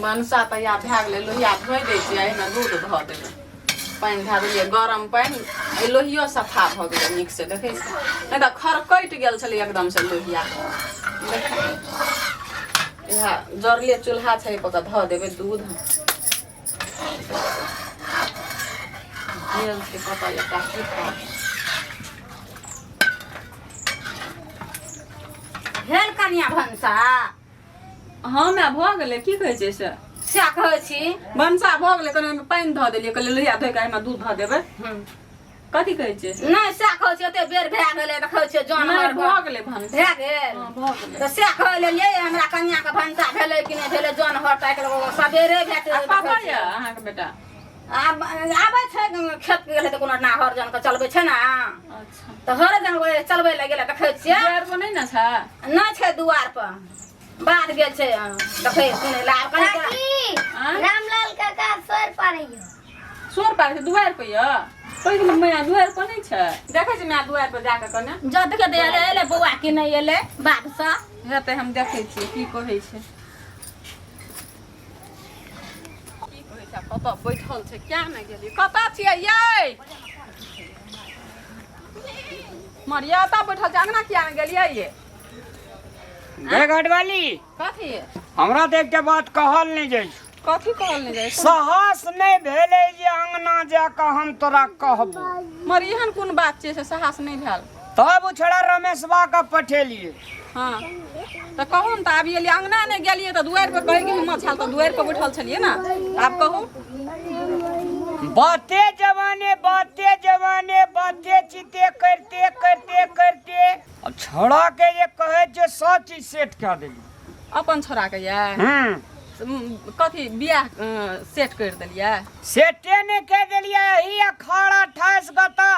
मनसा तैयार भए गेलै लोहिया धोइ दै छियै एहिमे दूध धऽ देबै पानि धए देलियै गरम पानि लोहियो सफा भऽ गेलै नीकसँ देखै छी नहि तऽ खरकटि गेल छलै एकदम से लोहिया इएह जरले चूल्हा छै पर धऽ देबै दूध गेल छै कतऽ एकटा की भेल कनिया भनसा हाँ माय भऽ गेलै की कहै छै से सएह कहै छी भनसा भऽ गेलै कनि ओहिमे पानि धऽ देलियै कहलियै लोहिया धोइ कऽ एहिमे दूध धऽ देबै कथी कहै छियै नहि सएह कहै छी एते बेर भए गेलै देखै छियै जन नहि भर भऽ गेलै भनसा भए गेल भऽ गेलै तऽ सएह कहै लेलियै हमरा कनियाके भनसा भेलै कि नहि भेलै जन हर ताकि सबेरे भेटै पापा यऽ अहाँके बेटा आबै छै खेत गेलै तऽ कोनो ना हर जनके चलबै छै ने अच्छा तऽ हर जन चलबै लए गेलै देखै छियै दुआर पर नहि ने छै नहि छै दुआर पर बाध गेल छै देखै सुनै ला रामलाल काका सोर पारैया सोर पार छै दुआर पर यऽ पैघ मैया दुआर पर नहि छै देखै छी मैया दुआर पर जाकऽ कने जब देखे दे एलै बौआ कि नहि एलै बाधसँ हेतै हम देखै छियै की कहै छै कतऽ बैठल छै क्या नहि गेलियै कतऽ छियै यै मरिया एतऽ बैठल छै अंगना किया नहि गेलियै ये घटवाली कथी हमरा तो एक बात कहल नहीं जाय कथी कहल नहि जाइ छै साहस नहीं भेले जे अंगना जाकर हम तोरा कहबो मर एहन कोन बात छै से साहस नहि भेल तब छोड़ा रमेशबा के पठेलिए हाँ तऽ कहू ने तऽ आब एलियै अंगना नहि गेलियै तऽ दुआरि पर कहैके हिम्मत छल तऽ दुआरि पर बैठल छलियै ने आब कहू बाते जवाने बाते चिते करते करते करते छोड़ा के ये कहे जे सब चीज सेट कर देली अपन छोड़ा के ये कथी बियाह सेट कर देलियै सेटे ने कह देलिए ही अखाड़ा 28 गता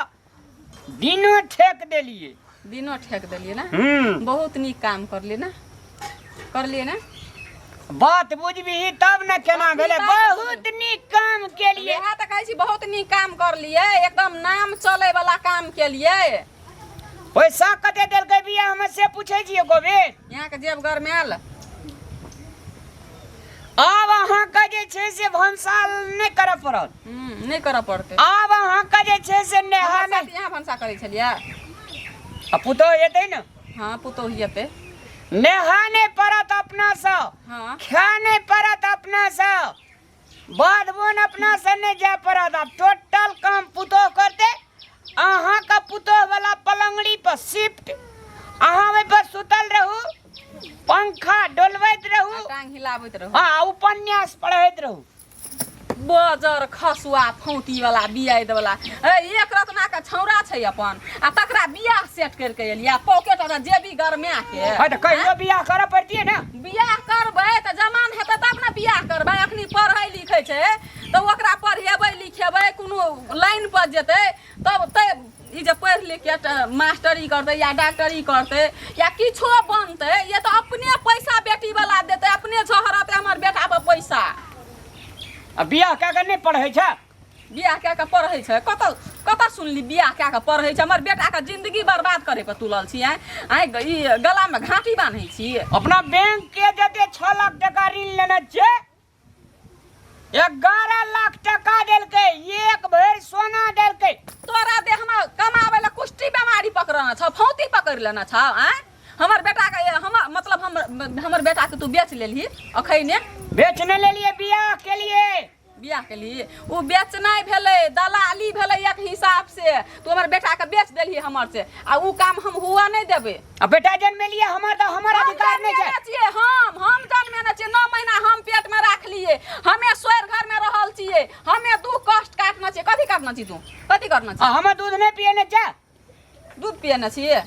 दिनो ठेक देलिए दिनो ठेक देलियै ना बहुत नीक काम करलियै ना बात बुझबही तब न केना भेले बहुत नीक काम केलिए इएह तऽ कहै छी बहुत नीक काम करलियै एकदम नाम चलै वाला काम केलियै पैसा कते देलकै बिया हम से पूछै छियै गोविंद यहाँ के जेब घर में आयल आब अहाँ का जे छै से भंसा नहीं करऽ पड़त नहीं करऽ पड़तै आब अहाँ का जे छै से नेहा नहीं यहाँ भनसा करै छलियै आ पुतो एतै न हाँ पुतोह हेतै नेहा नहीं पड़त अपना से हाँ खा नहीं पड़त अपना से बाध बोन अपना से नहीं जाय पड़त अब टोटल काम पुतो करते अहाँ का पुतो वाला पलंगड़ी पर शिफ्ट अहाँ ओहि पर सुतल रहू पंखा डोलबैत रहू टांग हिलाबैत रहू हाँ उपन्यास पढ़ैत रहू बजर खसुआ फौती वाला बियाद वाला एक रत्ना के छौरा छै अपन आ तकरा बियाह सेट करके एलिया पॉकेट और जेबी गरमे के है त कहियो बियाह करऽ पड़तिए न बियाह करबै त जमान हेतै तब न बियाह करबै अखनी पढ़ै लिखै छै त ओकरा पढ़ेबै लिखेबै कोनो लाइन पर जेतै तब ई जे पढ़ लिख के मास्टरी करतै या डॉक्टरी करतै या किछो बनतै ये तो अपने पैसा बेटी वाला देतै अपने झहरतै हमर बेटा पर पैसा आ बियाह कए के नहीं पढ़ै छै बियाह कए के पढ़ै छै कतऽ सुनली बियाह कए के पढ़ै छै हमर बेटा के जिंदगी बर्बाद करे पर तुलल छी आइ ई गला में घाटी बांधै छी अपना बैंक के जते 6 लाख टका ऋण लेने छै 11 लाख टका देलकै एक भर सोना देलकै तोरा दे हम कमावे ला कुष्ठी बीमारी पकड़ना छ फौती पकड़ लेना छ हमर बेटा के मतलब हमर बेटा के तू बेच लेली अखैने बेचने ले लिए बियाह के लिए उ बेचनाइ भेलै दलाली भेलै एक हिसाब से तू हमर बेटा के बेच देली हमर से आ उ काम हम हुआ नहीं देबे आ बेटा जन्म लिए हमर अधिकार नहीं छै हम जन्मे न छियै 9 महीना हम पेट में राख लिए हमे सोयर घर में रहल छियै हमे दू कष्ट काटना छियै कथी करना छी तू कथी करना छी हम दूध नहीं पिए ने छै दूध पिए न छियै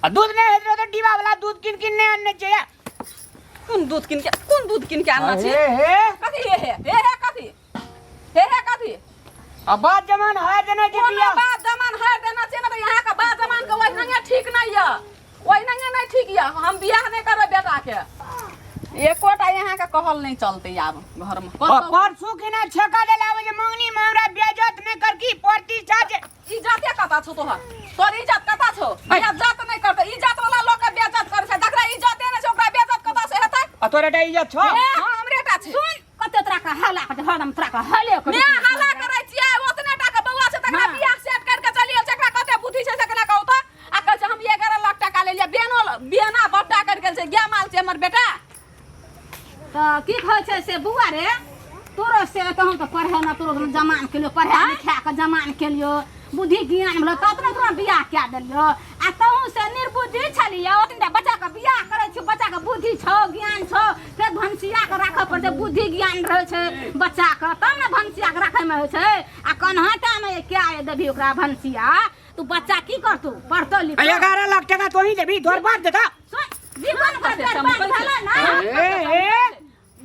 आ दूध नहीं हेतै तो डिबा वाला दूध किन नहीं आनने चाहिए कौन दूध किन के आनना छियै कथी हे कथी अब बात जमान है देना जे बियाह बात जमान है देना चाहिए ना तो यहाँ का बात जमान के वही नंगे ठीक नहीं है वही नंगे नहीं ठीक है हम बियाह नहीं करबे बेटा के एकोटा यहाँ के कहल नहीं चलते आब घर में परसू के ना छका देला जे मंगनी में हमरा बेइज्जत नहीं कर की प्रतिष्ठा छै इज्जत कता छो तोर इज्जत कता छो इज्जत नहीं करते इज्जत वाला लोग के बेइज्जत कर छै जकरा इज्जत नहीं छै ओकरा बेइज्जत कता से हेतै आ तोरा इज्जत छौ हां हमरे टा छै सुन कते तरह का हल्ला करते हरदम तरह का हल्ले कर मैं हल्ला करै छियै ओतने टा के बौआ छै तकरा बियाह सेट करके चलियो जेकरा कते बुद्धि छै से केना कहू त आ कहै छै हम 11 लाख टका ले लिया बियाना बट्टा करके छै गे माल छै हमर बेटा तो की कहै छै से बुआ रे तोरो से कहूँ तो पढ़े ना तोरो जमान के लियो पढ़ा लिखा के जमान के लियो बुद्धि ज्ञान भेलो तब ने तोरा बियाह क्या दिलियो आ तहूँ से निर्बुद्धि छलियो ओतने बच्चा के बियाह करे छी बच्चा के बुद्धि छौ ज्ञान छौ फेर भनसिया के राखऽ पड़ते बुद्धि ज्ञान रहे छै बच्चा के तब ने भनसिया के राखे में होइ छै आ कन्हटा में क्या देबी ओकरा भनसिया तू बच्चा की करतू पढ़तो लिखतो 11 लाख टका तो ही देबी तोर बाप देता सुन जीवन का बर्बाद भेलै ना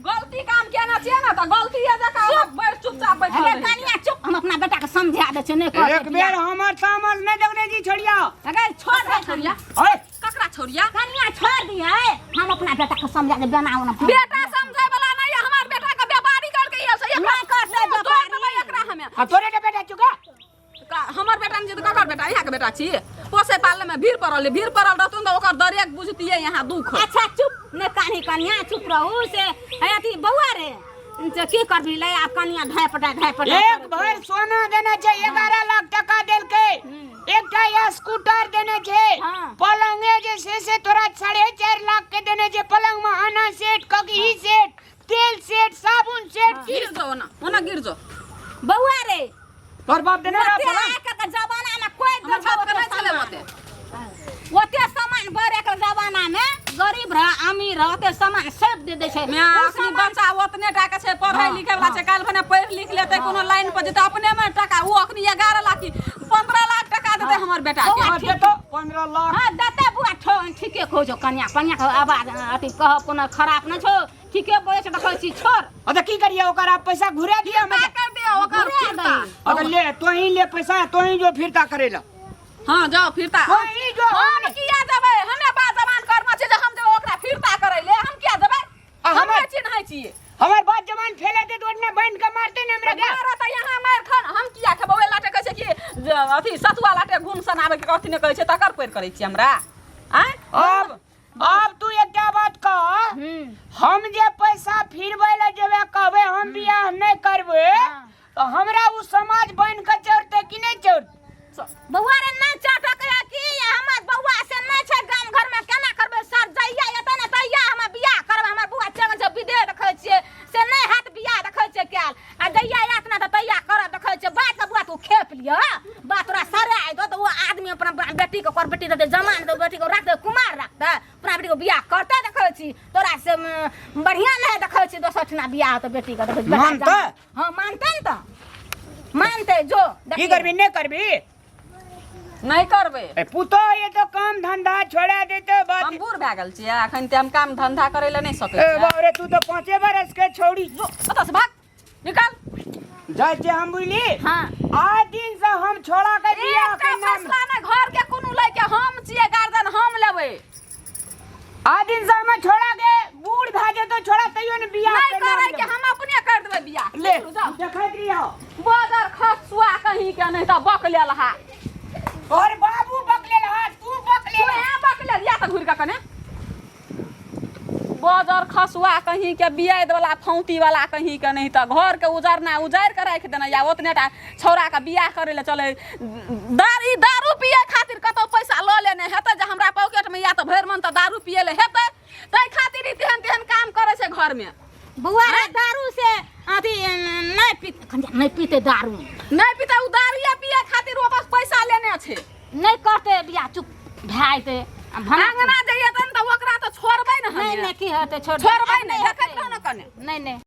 गलती काम केना छियै ना त गलती है जका बैठ चुपचाप बैठ अरे कनिया चुप हम अपना बेटा के समझा दे छै नहीं कर एक बेर हमर सामल नहीं देखने जी छोड़िया अरे छोड़ दे छोड़िया ओए ककरा छोड़िया कनिया छोड़ दिए हम अपना बेटा के समझा दे बनाओ ना बेटा समझै वाला नहीं है हमार बेटा के व्यापारी करके ये से नहीं करते व्यापारी। एकरा हमें आ तोरे के बेटा चुका हमर बेटा ने जे ककर बेटा यहाँ के बेटा छी पोसे पाले में भीड़ पड़ल रहतुन त ओकर दरेक बुझतियै यहाँ दुख अच्छा चुप ने कानी कनिया चुप रहू से अथी बउआ रे से की करबी ले आ कनिया ढाई पटा एक भर सोना देना छै 11 लाख टका देल के एकटा या स्कूटर देने छै हाँ। पलंगे जे से तोरा 4.5 लाख के देने छै पलंग में आना सेट कगी सेट तेल सेट साबुन सेट गिर जो ओना गिर जो बउआ रे तोर बाप देने रहा पलंग के जमाना में कोई हमर बाप के नहीं चले मते ओते सामान बड़े के जमाना में गरीब रह अमीर रह ओते सामान सब दे छै मैं अपनी बच्चा ओतने टाका छै पढ़ै लिखै वाला छै काल भने पढ़ लिख लेतै कोनो लाइन पर जेतै अपने में टाका वो अखनी 11 लाख 15 लाख टका देतै हमर बेटा के हां दे तो 15 लाख हां देते बुआ ठो ठीके खो जो कन्या के आवाज अथी कह कोनो खराब न छो ठीके बोले छै देखै छी छोड़ अब की करिए ओकर आप पैसा घुरा दिया क्या कर दिया ओकर फिरता अगर ले तो ही ले पैसा तो ही जो फिरता करेला हां जाओ फिरता तो ही जो हम किया देबै हमे बा जमान कर्म छै जे हम जे ओकरा फिरता करै ले हम किया देबै हम चिन्है छियै हमार बात जवान फैले दे तो ने बंद के मारते ने हमरा के मारा त यहाँ मार खान हम किया खेबो ओए लाटे कहै छै कि अथी सतुआ लाटे घूम सनाबे के कथि ने कहै छै तकर पैर करै छी हमरा आय अब तू एकटा बात कह हम जे पैसा फिरबै ले जेबे कहबे हम बियाह नहीं करबे तो हमरा उ समाज बन के चढ़ते कि नहीं चढ़ते बउआ रे न चाटक है कि हमर बउआ से न छै गाम घर में केना करबे सर जइया एते न तइया हम बियाह करब हमर बउआ चंग से विदे देखै छियै से नहीं हाथ बियाह देखै छियै कैल आ जइया यातना त तइया कर देखै छियै बात बउआ तू खेप लियो बात तोरा सरे आइ दो त वो आदमी अपना बेटी को कर बेटी दे जमान दे बेटी को राख दे कुमार राख दे अपना बेटी को बियाह करते देखै छी तोरा से बढ़िया नहीं देखै छी दोसठना बियाह त बेटी के देखै मानते हां मानते न त मानते जो की करबी नहीं करबी नहीं करबे ए पुतो ये तो काम धंधा छोड़ा देते बात हम बूढ़ भए गेल छियै अखन ते हम काम धंधा करै ले नहीं सकै ए छियै बारे तू तो 5 बरस के छोड़ी जो ओतऽ से भाग निकल जाय जे हम बुझली हां आज दिन से हम छोड़ा के बियाह एकटा के नाम फैसला ने घर के कोनो लै के हम छियै गार्जियन हम लेबै आज दिन से हम छोड़ा के बूढ़ भाजे तो छोड़ा तइयो ने बियाह नहीं करै के हम अपने कर देबै बियाह ले जाओ देखैत रियो बाजार खसुआ कहीं के नहीं त बक ले लहा और बाबू बकले रहा तू बकले तू यहाँ बक ले या त घुर के कने बाजार खसुआ कहीं के बियाद वाला फौती वाला कहीं के नहीं त घर के उजारना उजार के राख देना या ओतने टा छौरा के बियाह करे ले चले दारू पिए खातिर कतो पैसा ल लेने हेतै जे हमरा पॉकेट में या त भैर मन त दारू पिए ले हेतै तै खातिर तेहन तेहन काम करे छै घर में बुआ रे दारू से अथी नहीं पीते दारू नहीं पीते उ दारूए पिए खातिर वो बस पैसा लेने छै नहीं करते बिया चुप भाईते भांगना जइए त ओकरा त छोड़बै न नहीं नहीं की हते छोड़ छोड़बै नहीं देखै न कने नहीं नहीं